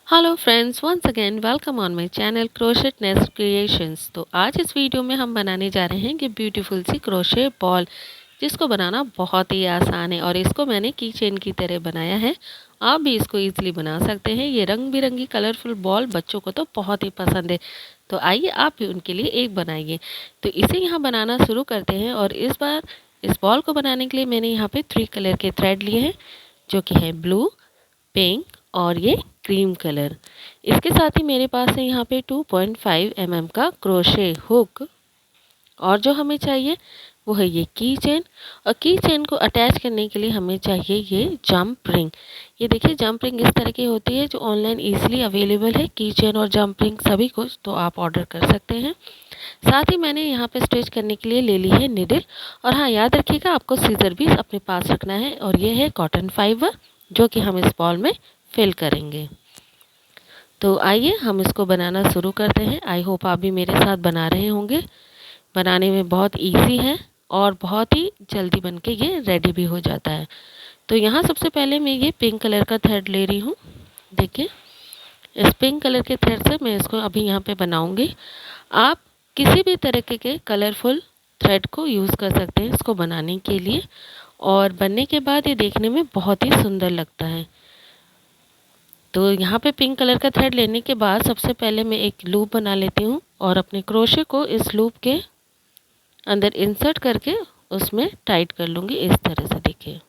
Hello friends, once again welcome on my channel crochet nest creations. तो आज इस video में हम बनाने जा रहे हैं कि ब्यूटीफुल सी क्रोशे बॉल, जिसको बनाना बहुत ही आसान है और इसको मैंने की चेन की तरह बनाया है। आप भी इसको इजीली बना सकते हैं। ये रंग बिरंगी कलरफुल बॉल बच्चों को तो बहुत ही पसंद है। तो आइए आप भी उनके लिए एक बनाइए। तो इसे यहाँ बनाना शुरू करते हैं। और इस बार इस बॉल को बनाने के लिए मैंने यहाँ पे 3 कलर के थ्रेड लिए हैं, जो कि है ब्लू, पिंक और ये क्रीम कलर। इसके साथ ही मेरे पास है यहाँ पे 2.5 mm का क्रोशे हुक। और जो हमें चाहिए वो है ये की चेन। और की चेन को अटैच करने के लिए हमें चाहिए ये जंप रिंग। ये देखिए, जंप रिंग इस तरह की होती है जो ऑनलाइन ईजिली अवेलेबल है। की चेन और जंप रिंग सभी कुछ तो आप ऑर्डर कर सकते हैं। साथ ही मैंने यहाँ पे स्टिच करने के लिए ले ली है निडल। और हाँ, याद रखिएगा आपको सीजर भी अपने पास रखना है। और ये है कॉटन फाइबर, जो कि हम इस बॉल में फिल करेंगे। तो आइए हम इसको बनाना शुरू करते हैं। आई होप आप भी मेरे साथ बना रहे होंगे। बनाने में बहुत इजी है और बहुत ही जल्दी बनके ये रेडी भी हो जाता है। तो यहाँ सबसे पहले मैं ये पिंक कलर का थ्रेड ले रही हूँ। देखिए, इस पिंक कलर के थ्रेड से मैं इसको अभी यहाँ पे बनाऊंगी। आप किसी भी तरीके के कलरफुल थ्रेड को यूज़ कर सकते हैं इसको बनाने के लिए। और बनने के बाद ये देखने में बहुत ही सुंदर लगता है। तो यहाँ पे पिंक कलर का थ्रेड लेने के बाद सबसे पहले मैं एक लूप बना लेती हूँ और अपने क्रोशे को इस लूप के अंदर इंसर्ट करके उसमें टाइट कर लूँगी इस तरह से। देखिए,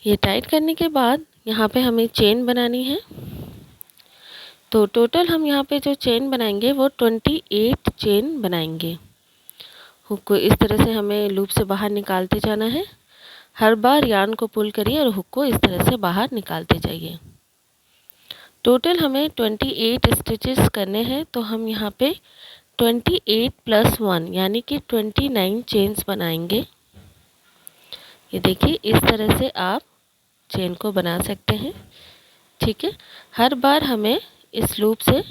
ये टाइट करने के बाद यहाँ पे हमें चेन बनानी है। तो टोटल हम यहाँ पे जो चेन बनाएंगे वो 28 चेन बनाएंगे। हुक को इस तरह से हमें लूप से बाहर निकालते जाना है। हर बार यार्न को पुल करिए और हुक को इस तरह से बाहर निकालते जाइए। टोटल हमें 28 स्टिचेस करने हैं। तो हम यहाँ पे 28 + 1 यानी कि 29 चेन्स बनाएंगे। ये देखिए, इस तरह से आप चेन को बना सकते हैं। ठीक है, हर बार हमें इस लूप से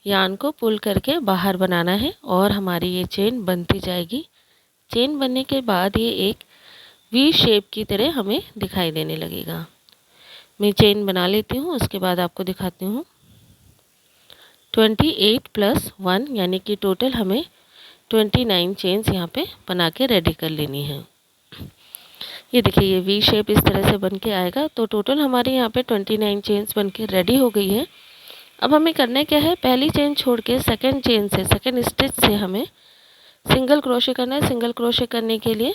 यार्न को पुल करके बाहर बनाना है और हमारी ये चेन बनती जाएगी। चेन बनने के बाद ये एक वी शेप की तरह हमें दिखाई देने लगेगा। मैं चेन बना लेती हूँ, उसके बाद आपको दिखाती हूँ। 28 + 1 यानी कि टोटल हमें 29 चेन्स यहाँ पे बना के रेडी कर लेनी है। ये देखिए, ये वी शेप इस तरह से बन के आएगा। तो टोटल हमारे यहाँ पे 29 चेन्स बन के रेडी हो गई है। अब हमें करना क्या है, पहली चेन छोड़ के सेकेंड चेन से, सेकेंड स्टिच से हमें सिंगल क्रोशे करना है। सिंगल क्रोशे करने के लिए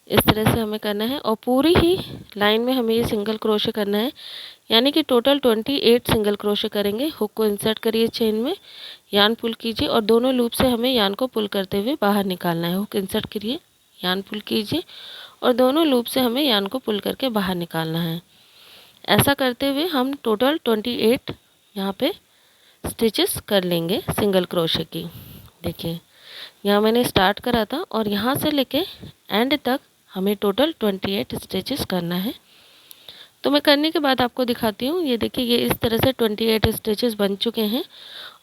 इस तरह से हमें करना है और पूरी ही लाइन में हमें ये सिंगल क्रोशे करना है। यानी कि टोटल 28 सिंगल क्रोशे करेंगे। हुक को इंसर्ट करिए चेन में, यार्न पुल कीजिए और दोनों लूप से हमें यार्न को पुल करते हुए बाहर निकालना है। हुक इंसर्ट करिए, यार्न पुल कीजिए और दोनों लूप से हमें यार्न को पुल करके बाहर निकालना है। ऐसा करते हुए हम टोटल 28 यहाँ पे स्टिचेस कर लेंगे सिंगल क्रोशे की। देखिए, यहाँ मैंने स्टार्ट करा था और यहाँ से लेके एंड तक हमें टोटल 28 स्टिचेस करना है। तो मैं करने के बाद आपको दिखाती हूँ। ये देखिए, ये इस तरह से 28 स्टिचेस बन चुके हैं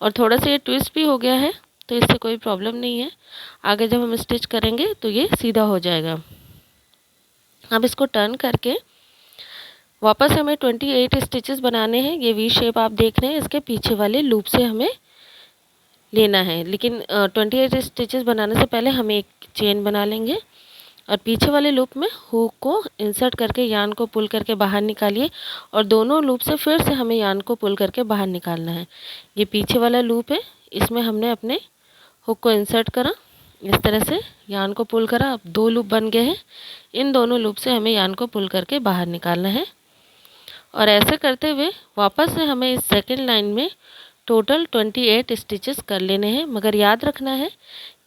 और थोड़ा सा ये ट्विस्ट भी हो गया है, तो इससे कोई प्रॉब्लम नहीं है। आगे जब हम स्टिच करेंगे तो ये सीधा हो जाएगा। अब इसको टर्न करके वापस हमें 28 स्टिचेस बनाने हैं। ये वी शेप आप देख रहे हैं, इसके पीछे वाले लूप से हमें लेना है। लेकिन 28 स्टिचेस बनाने से पहले हम एक चेन बना लेंगे और पीछे वाले लूप में हुक को इंसर्ट करके यार्न को पुल करके बाहर निकालिए और दोनों लूप से फिर से हमें यार्न को पुल करके बाहर निकालना है। ये पीछे वाला लूप है, इसमें हमने अपने हुक को इंसर्ट करा, इस तरह से यार्न को पुल करा। अब 2 लूप बन गए हैं। इन दोनों लूप से हमें यार्न को पुल करके बाहर निकालना है और ऐसे करते हुए वापस से हमें इस सेकेंड लाइन में टोटल 28 स्टिचेस कर लेने हैं। मगर याद रखना है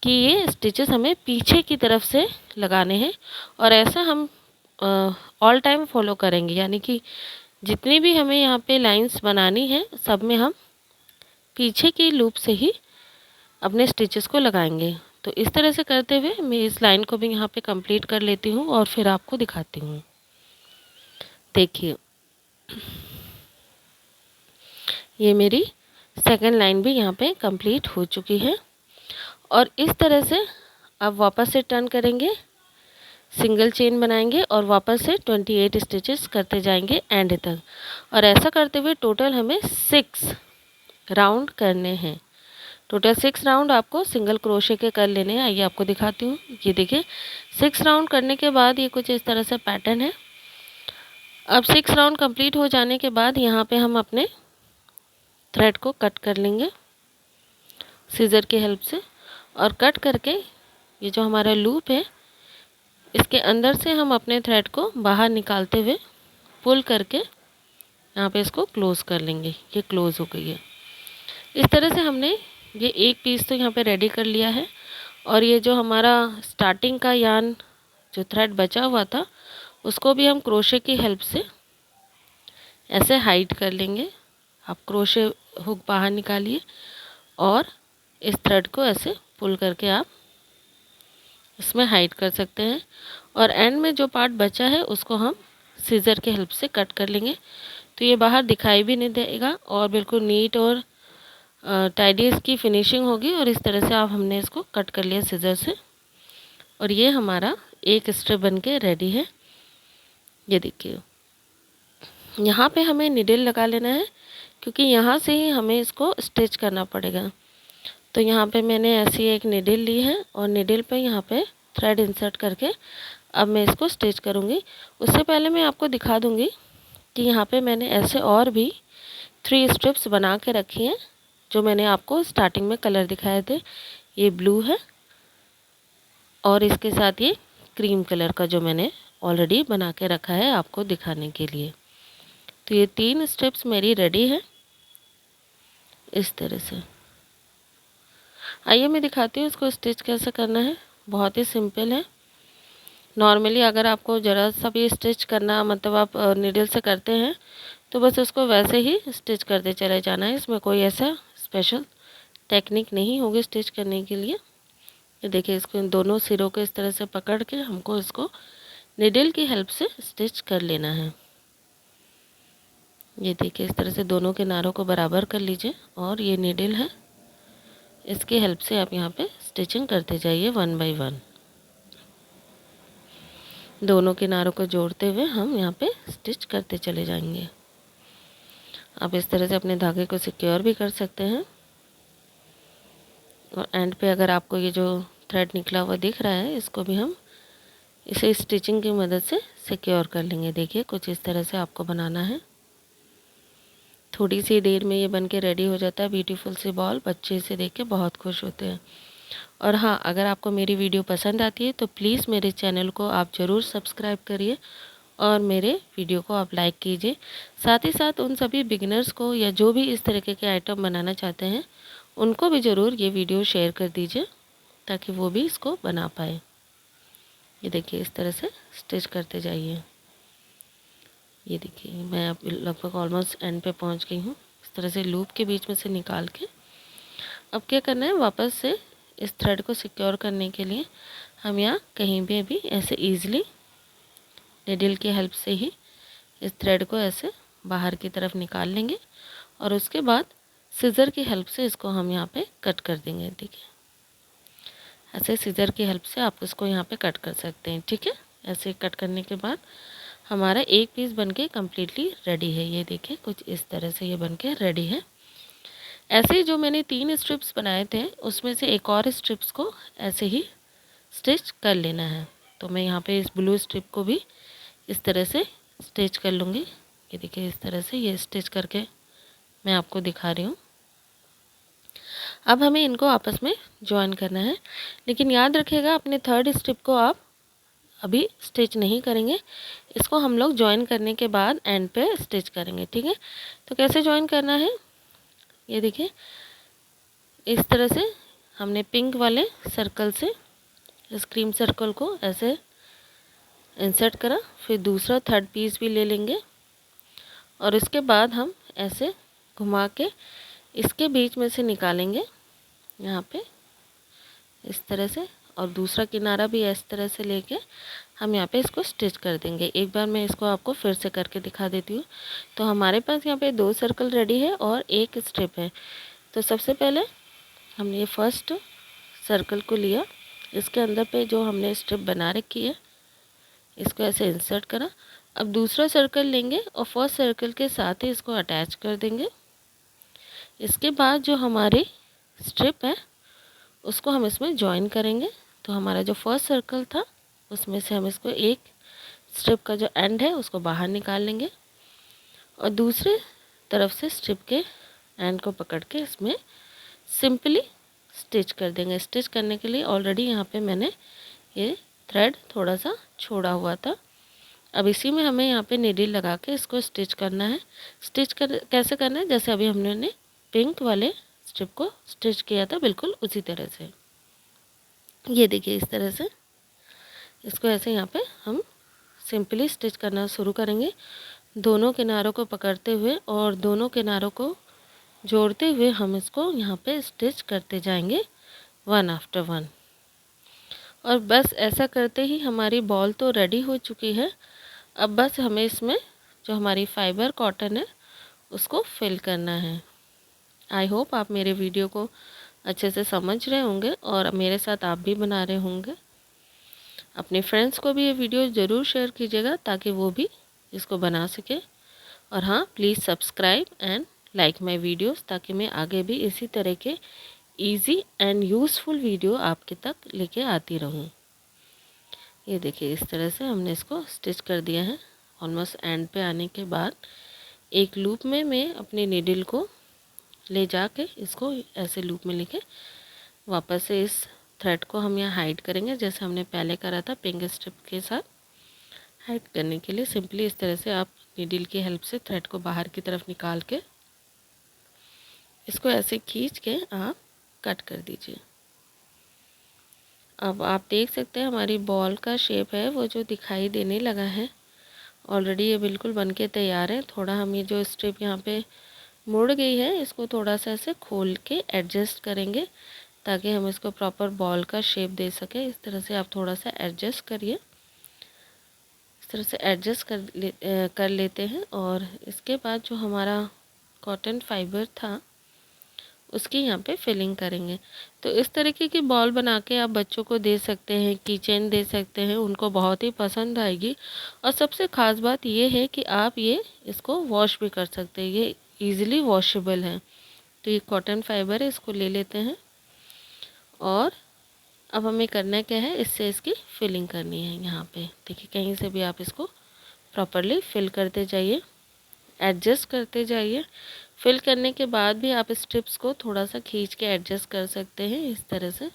कि ये स्टिचेस हमें पीछे की तरफ से लगाने हैं और ऐसा हम ऑल टाइम फॉलो करेंगे। यानी कि जितनी भी हमें यहाँ पे लाइंस बनानी है, सब में हम पीछे की लूप से ही अपने स्टिचेस को लगाएंगे। तो इस तरह से करते हुए मैं इस लाइन को भी यहाँ पे कंप्लीट कर लेती हूँ और फिर आपको दिखाती हूँ। देखिए, ये मेरी सेकेंड लाइन भी यहाँ पे कंप्लीट हो चुकी है। और इस तरह से अब वापस से टर्न करेंगे, सिंगल चेन बनाएंगे और वापस से 28 स्टिचेस करते जाएंगे एंड तक। और ऐसा करते हुए टोटल हमें 6 राउंड करने हैं। टोटल 6 राउंड आपको सिंगल क्रोशे के कर लेने हैं। आइए आपको दिखाती हूँ। ये देखिए 6 राउंड करने के बाद ये कुछ इस तरह से पैटर्न है। अब 6 राउंड कंप्लीट हो जाने के बाद यहाँ पे हम अपने थ्रेड को कट कर लेंगे सीजर की हेल्प से। और कट करके ये जो हमारा लूप है इसके अंदर से हम अपने थ्रेड को बाहर निकालते हुए पुल करके यहाँ पे इसको क्लोज़ कर लेंगे। ये क्लोज़ हो गई है। इस तरह से हमने ये एक पीस तो यहाँ पे रेडी कर लिया है। और ये जो हमारा स्टार्टिंग का यार्न जो थ्रेड बचा हुआ था उसको भी हम क्रोशे की हेल्प से ऐसे हाइड कर लेंगे। आप क्रोशे हुक बाहर निकालिए और इस थ्रेड को ऐसे पुल करके आप इसमें हाइड कर सकते हैं। और एंड में जो पार्ट बचा है उसको हम सीज़र की हेल्प से कट कर लेंगे, तो ये बाहर दिखाई भी नहीं देगा और बिल्कुल नीट और टाइडी इसकी फिनिशिंग होगी। और इस तरह से आप हमने इसको कट कर लिया सीज़र से और ये हमारा एक स्ट्रिप बन के रेडी है। ये देखिए यहाँ पे हमें निडल लगा लेना है क्योंकि यहाँ से ही हमें इसको स्टिच करना पड़ेगा। तो यहाँ पे मैंने ऐसी एक निडल ली है और निडल पे यहाँ पे थ्रेड इंसर्ट करके अब मैं इसको स्टिच करूँगी। उससे पहले मैं आपको दिखा दूँगी कि यहाँ पे मैंने ऐसे और भी 3 स्ट्रिप्स बना के रखी हैं जो मैंने आपको स्टार्टिंग में कलर दिखाए थे। ये ब्लू है और इसके साथ ये क्रीम कलर का जो मैंने ऑलरेडी बना के रखा है आपको दिखाने के लिए। तो ये 3 स्ट्रिप्स मेरी रेडी है इस तरह से। आइए मैं दिखाती हूँ इसको स्टिच कैसे करना है। बहुत ही सिंपल है। नॉर्मली अगर आपको ज़रा सा भी स्टिच करना मतलब आप नीडल से करते हैं तो बस उसको वैसे ही स्टिच करते चले जाना है। इसमें कोई ऐसा स्पेशल टेक्निक नहीं होगी स्टिच करने के लिए। ये देखिए इसको इन दोनों सिरों को इस तरह से पकड़ के हमको इसको नीडल की हेल्प से स्टिच कर लेना है। ये देखिए इस तरह से दोनों किनारों को बराबर कर लीजिए और ये नीडल है इसकी हेल्प से आप यहाँ पे स्टिचिंग करते जाइए 1 बाय 1। दोनों किनारों को जोड़ते हुए हम यहाँ पे स्टिच करते चले जाएंगे। आप इस तरह से अपने धागे को सिक्योर भी कर सकते हैं। और एंड पे अगर आपको ये जो थ्रेड निकला हुआ दिख रहा है इसको भी हम इसे स्टिचिंग की मदद से सिक्योर कर लेंगे। देखिए कुछ इस तरह से आपको बनाना है। थोड़ी सी देर में ये बन के रेडी हो जाता है ब्यूटीफुल सी बॉल। बच्चे इसे देख के बहुत खुश होते हैं। और हाँ, अगर आपको मेरी वीडियो पसंद आती है तो प्लीज़ मेरे चैनल को आप ज़रूर सब्सक्राइब करिए और मेरे वीडियो को आप लाइक कीजिए। साथ ही साथ उन सभी बिगिनर्स को या जो भी इस तरीके के आइटम बनाना चाहते हैं उनको भी ज़रूर ये वीडियो शेयर कर दीजिए ताकि वो भी इसको बना पाए। ये देखिए इस तरह से स्टिच करते जाइए। ये देखिए मैं अब लगभग ऑलमोस्ट एंड पे पहुंच गई हूँ। इस तरह से लूप के बीच में से निकाल के अब क्या करना है, वापस से इस थ्रेड को सिक्योर करने के लिए हम यहाँ कहीं भी अभी ऐसे ईज़िली नीडल की हेल्प से ही इस थ्रेड को ऐसे बाहर की तरफ निकाल लेंगे और उसके बाद सीज़र की हेल्प से इसको हम यहाँ पे कट कर देंगे। देखिए ऐसे सीज़र की हेल्प से आप इसको यहाँ पे कट कर सकते हैं। ठीक है, ऐसे कट करने के बाद हमारा एक पीस बनके कम्प्लीटली रेडी है। ये देखिए कुछ इस तरह से ये बनके रेडी है। ऐसे ही जो मैंने 3 स्ट्रिप्स बनाए थे उसमें से एक और स्ट्रिप्स को ऐसे ही स्टिच कर लेना है। तो मैं यहाँ पे इस ब्लू स्ट्रिप को भी इस तरह से स्टिच कर लूँगी। ये देखिए इस तरह से ये स्टिच करके मैं आपको दिखा रही हूँ। अब हमें इनको आपस में जॉइन करना है, लेकिन याद रखिएगा अपने 3rd स्ट्रिप को आप अभी स्टिच नहीं करेंगे। इसको हम लोग जॉइन करने के बाद एंड पे स्टिच करेंगे। ठीक है, तो कैसे जॉइन करना है ये देखिए इस तरह से हमने पिंक वाले सर्कल से इस क्रीम सर्कल को ऐसे इंसर्ट करा, फिर दूसरा 3rd पीस भी ले लेंगे और इसके बाद हम ऐसे घुमा के इसके बीच में से निकालेंगे यहाँ पे इस तरह से और दूसरा किनारा भी इस तरह से लेके हम यहाँ पे इसको स्टिच कर देंगे। एक बार मैं इसको आपको फिर से करके दिखा देती हूँ। तो हमारे पास यहाँ पे 2 सर्कल रेडी है और एक स्ट्रिप है। तो सबसे पहले हमने ये फर्स्ट सर्कल को लिया, इसके अंदर पे जो हमने स्ट्रिप बना रखी है इसको ऐसे इंसर्ट करा। अब दूसरा सर्कल लेंगे और फर्स्ट सर्कल के साथ ही इसको अटैच कर देंगे। इसके बाद जो हमारी स्ट्रिप है उसको हम इसमें जॉइन करेंगे। तो हमारा जो फर्स्ट सर्कल था उसमें से हम इसको एक स्ट्रिप का जो एंड है उसको बाहर निकाल लेंगे और दूसरे तरफ से स्ट्रिप के एंड को पकड़ के इसमें सिंपली स्टिच कर देंगे। स्टिच करने के लिए ऑलरेडी यहाँ पे मैंने ये थ्रेड थोड़ा सा छोड़ा हुआ था। अब इसी में हमें यहाँ पे नीडल लगा के इसको स्टिच करना है। कैसे करना है, जैसे अभी हमने पिंक वाले स्ट्रिप को स्टिच किया था बिल्कुल उसी तरह से। ये देखिए इस तरह से इसको ऐसे यहाँ पे हम सिंपली स्टिच करना शुरू करेंगे, दोनों किनारों को पकड़ते हुए और दोनों किनारों को जोड़ते हुए हम इसको यहाँ पे स्टिच करते जाएंगे वन आफ्टर वन। और बस ऐसा करते ही हमारी बॉल तो रेडी हो चुकी है। अब बस हमें इसमें जो हमारी फाइबर कॉटन है उसको फिल करना है। आई होप आप मेरे वीडियो को अच्छे से समझ रहे होंगे और मेरे साथ आप भी बना रहे होंगे। अपने फ्रेंड्स को भी ये वीडियो ज़रूर शेयर कीजिएगा ताकि वो भी इसको बना सके। और हाँ, please subscribe and like my videos ताकि मैं आगे भी इसी तरह के इजी एंड यूज़फुल वीडियो आपके तक लेके आती रहूँ। ये देखिए इस तरह से हमने इसको स्टिच कर दिया है। ऑलमोस्ट एंड पे आने के बाद एक लूप में मैं अपनी नीडल को ले जाके इसको ऐसे लूप में लेके वापस से इस थ्रेड को हम यहाँ हाइड करेंगे, जैसे हमने पहले करा था पिंक स्ट्रिप के साथ। हाइड करने के लिए सिंपली इस तरह से आप नीडल की हेल्प से थ्रेड को बाहर की तरफ निकाल के इसको ऐसे खींच के आप कट कर दीजिए। अब आप देख सकते हैं हमारी बॉल का शेप है वो जो दिखाई देने लगा है। ऑलरेडी ये बिल्कुल बनके तैयार है। थोड़ा हम ये जो स्ट्रिप यहाँ पे मुड़ गई है इसको थोड़ा सा ऐसे खोल के एडजस्ट करेंगे ताकि हम इसको प्रॉपर बॉल का शेप दे सके। इस तरह से आप थोड़ा सा एडजस्ट करिए। इस तरह से एडजस्ट कर लेते हैं। और इसके बाद जो हमारा कॉटन फाइबर था उसकी यहाँ पे फिलिंग करेंगे। तो इस तरीके की बॉल बना के आप बच्चों को दे सकते हैं, कीचेन दे सकते हैं, उनको बहुत ही पसंद आएगी। और सबसे ख़ास बात ये है कि आप ये इसको वॉश भी कर सकते हैं, ये ईज़िली वॉशेबल है। तो ये कॉटन फाइबर है, इसको ले लेते हैं और अब हमें करना क्या है, इससे इसकी फिलिंग करनी है। यहाँ पे देखिए कहीं से भी आप इसको प्रॉपरली फिल करते जाइए, एडजस्ट करते जाइए। फिल करने के बाद भी आप स्ट्रिप्स को थोड़ा सा खींच के एडजस्ट कर सकते हैं। इस तरह से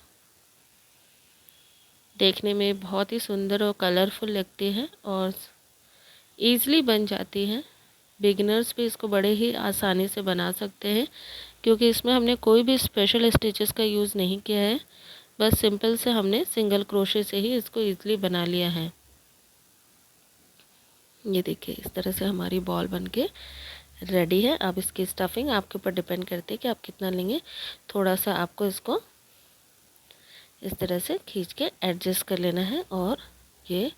देखने में बहुत ही सुंदर और कलरफुल लगती है और ईज़िली बन जाती है। बिगिनर्स भी इसको बड़े ही आसानी से बना सकते हैं क्योंकि इसमें हमने कोई भी स्पेशल स्टिचेस का यूज़ नहीं किया है। बस सिंपल से हमने सिंगल क्रोशे से ही इसको ईज़िली बना लिया है। ये देखिए इस तरह से हमारी बॉल बनके रेडी है। अब इसकी स्टफिंग आपके ऊपर डिपेंड करती है कि आप कितना लेंगे। थोड़ा सा आपको इसको इस तरह से खींच के एडजस्ट कर लेना है और ये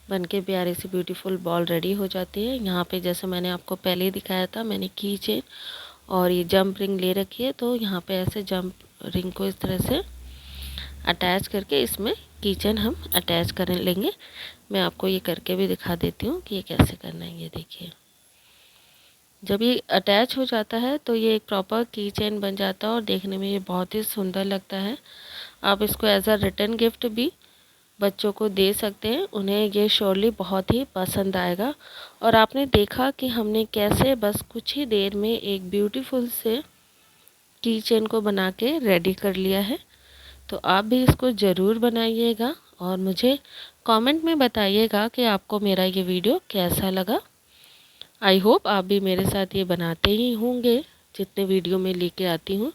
बनके प्यारी सी ब्यूटीफुल बॉल रेडी हो जाती है। यहाँ पे जैसे मैंने आपको पहले ही दिखाया था, मैंने की चेन और ये जंप रिंग ले रखी है। तो यहाँ पे ऐसे जंप रिंग को इस तरह से अटैच करके इसमें की चेन हम अटैच कर लेंगे। मैं आपको ये करके भी दिखा देती हूँ कि ये कैसे करना है। ये देखिए जब ये अटैच हो जाता है तो ये एक प्रॉपर की चेन बन जाता है और देखने में ये बहुत ही सुंदर लगता है। आप इसको एज अ रिटर्न गिफ्ट भी बच्चों को दे सकते हैं, उन्हें ये श्योरली बहुत ही पसंद आएगा। और आपने देखा कि हमने कैसे बस कुछ ही देर में एक ब्यूटीफुल से की चेन को बना के रेडी कर लिया है। तो आप भी इसको ज़रूर बनाइएगा और मुझे कमेंट में बताइएगा कि आपको मेरा ये वीडियो कैसा लगा। आई होप आप भी मेरे साथ ये बनाते ही होंगे जितने वीडियो मैं लेके आती हूँ।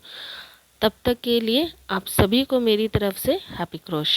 तब तक के लिए आप सभी को मेरी तरफ से हैप्पी क्रोशे।